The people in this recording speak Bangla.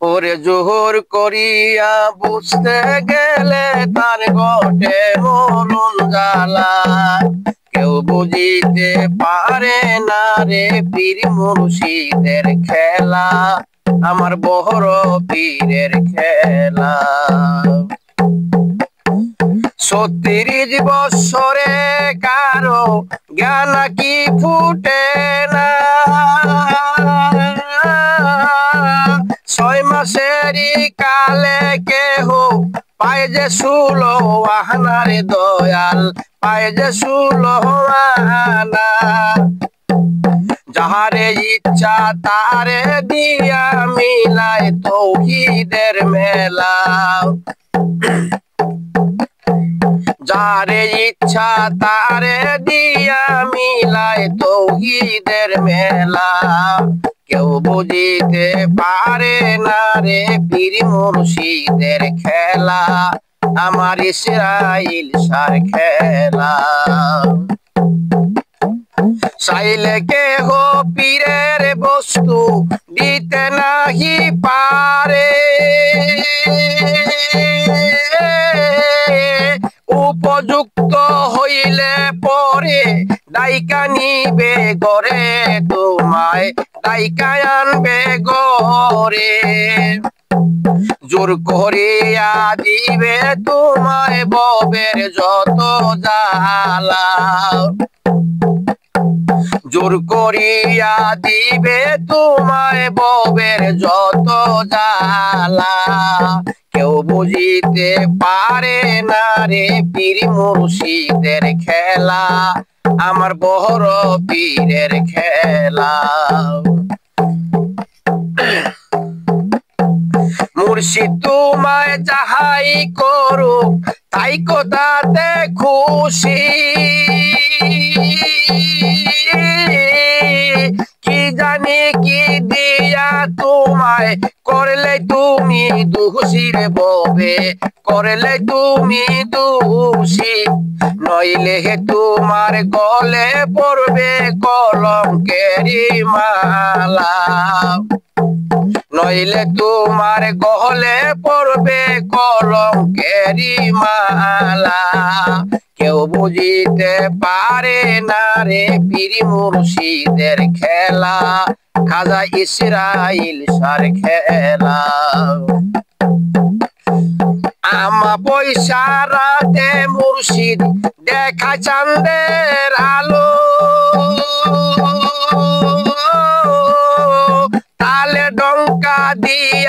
ওরে জোহর করিয়া বুঝতে গেলে তার ঘটে মরণ জ্বালা। কেউ বুঝিতে পারে না রে পীর মুর্শিদের খেলা, আমার বড় পীরের খেলা। ৩৬ বৎসরে কারো জ্ঞান কি ফুটে না, ৬ মাসেরই কালে কেহ পায় যে ১৬ আনা রে দয়াল, পায় যে ১৬ আনা। যাহারে ইচ্ছা তারে দিয়া মিলায় তৌহিদের মেলা, যারে ইচ্ছা তারে দিয়া মিলায় তৌহিদের মেলা। কেউ বুঝিতে পারে না রে পীর মুর্শিদের খেলা, আমার ইসরাইল সার খেলা। চাইলে কেহ পীরের বস্তু দিতে নাহি পারে, উপযুক্ত হইলে পরে দায়িকা নিবে গরে, তোমায় দায়িকা আনবে গরে। জোর করিয়া দিবে তোমায় ববের যত জ্বালা, জোর করিয়া দিবে তোমায় ববের যত জ্বালা। কেউ বুঝিতে পারে না রে পীর মুর্শিদের খেলা, আমার বড় পীরের খেলা। মুর্শিদ তোমায় যাহাই করুক তাই কোথাতে খুশি, কি জানি কি দিয়া তোমায় করলে তুমি দোষী রে ববে, করলে তুমি দোষী। নইলে তোমার গলে পড়বে কলঙ্কেরি মালা, নইলে তোমার গলে পড়বে কলঙ্কেরি মালা। কেউ বুঝিতে পারে না রে পীর মুর্শিদের খেলা, খাজা ইসরাইল সার খেলা। আমা পয়সা রাতে মুর্শিদ দেখা চাঁদের আলো, তালে ডঙ্কা দিয়া